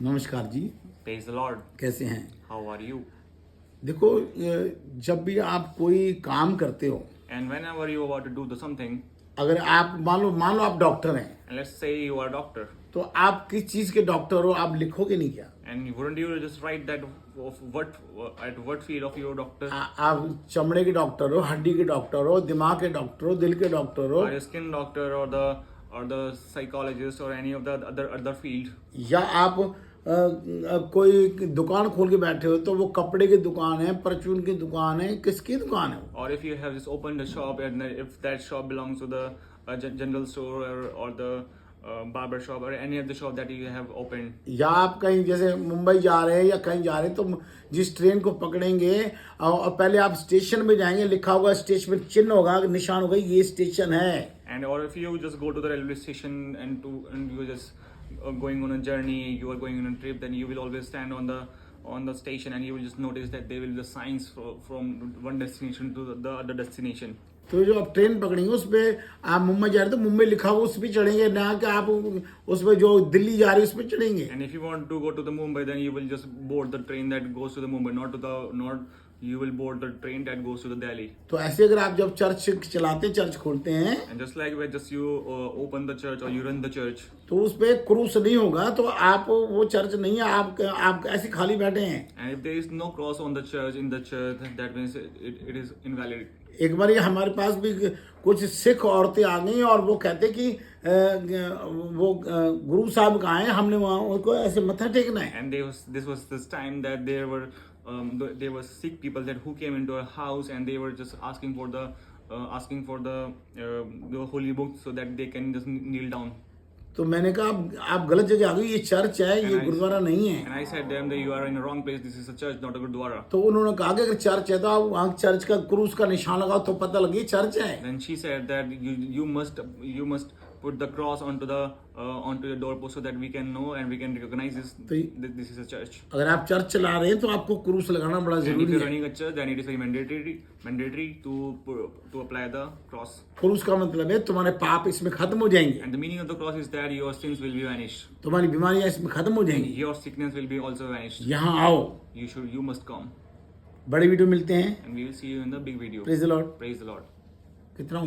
नमस्कार जी। Praise the Lord. कैसे हैं? How are you? देखो, जब भी आप कोई काम करते हो, And whenever you are about to do something, अगर आप मान लो आप डॉक्टर हैं, and let's say you are a doctor, तो आप किस चीज़ के डॉक्टर हो, आप लिखोगे नहीं क्या? and wouldn't you just write that of what field of your doctor? आप चमड़े के डॉक्टर हो, हड्डी के डॉक्टर हो, दिमाग के डॉक्टर हो, दिल के डॉक्टर हो, Are you a skin doctor or the psychologist or any of the other field? या आप कोई दुकान खोल के बैठे हो, तो वो कपड़े की दुकान है, परचून की दुकान है, किसकी दुकान है वो? Or if you have just opened a shop and if that shop belongs to the general store or the barber shop or any of the shop that you have opened. या आप कहीं जैसे मुंबई जा रहे हैं या कहीं जा रहे हैं, तो जिस ट्रेन को पकड़ेंगे और पहले आप स्टेशन में जाएंगे, लिखा होगा स्टेशन में, चिन्ह होगा, निशान होगा, ये स्टेशन है। And or if you just go to the railway station and you just going on a journey, you are going on a trip, then you will always stand on the station and you will just notice that there will be the signs from one destination to the other destination. तो जो आप train पकड़ेंगे उस पर आप मुंबई जा रहे हैं, तो मुंबई लिखा हुआ उस पर चढ़ेंगे, ना कि आप उस पर जो दिल्ली जा रही है उस पर चढ़ेंगे। And if you want to go to the Mumbai, then you will just board the train that goes to the Mumbai, not you will board the train that goes to the Delhi. तो ऐसे अगर आप जब church चलाते, church खोलते हैं, And just like when just you open the church or you run the church, तो उस पर क्रूस नहीं होगा, तो आप वो चर्च नहीं है, आप ऐसे खाली बैठे हैं। and if there is no cross on the church in the church, that means it is invalid. एक बार ये हमारे पास भी कुछ सिख औरतें आ गई और वो कहते कि वो गुरु साहब कहाँ हैं, हमने वहाँ उनको ऐसे मत्था टेकना है। And this was this time that there were sick people that who came into a house and they were just asking for the holy book so that they can just kneel down. तो मैंने कहा आप गलत जगह आ गई, ये church है, ये गुरुद्वारा नहीं है। And I said them that you are in the wrong place. This is a church, not a gurdwara. तो उन्होंने कहा कि अगर चर्च है तो आप वहाँ चर्च का क्रूस का निशान लगाओ तो पता लगे चर्च है। Then she said that you must put the cross onto your doorpost so that we can know and we can recognize this is a church. अगर आप चर्च चला रहे हैं तो आपको क्रूस लगाना बड़ा And if जरूरी you're है। running a church, then it is very mandatory to apply the cross. क्रूस का मतलब है तुम्हारे पाप इसमें खत्म हो जाएंगे, And the meaning of the cross is that your sins will be vanished. तुम्हारी बीमारियां इसमें खत्म हो And जाएंगी। your sickness will be also vanished. यहाँ आओ, You must come. बड़ी वीडियो मिलते हैं। And we will see you in the big video. Praise the Lord. Praise the Lord. कितना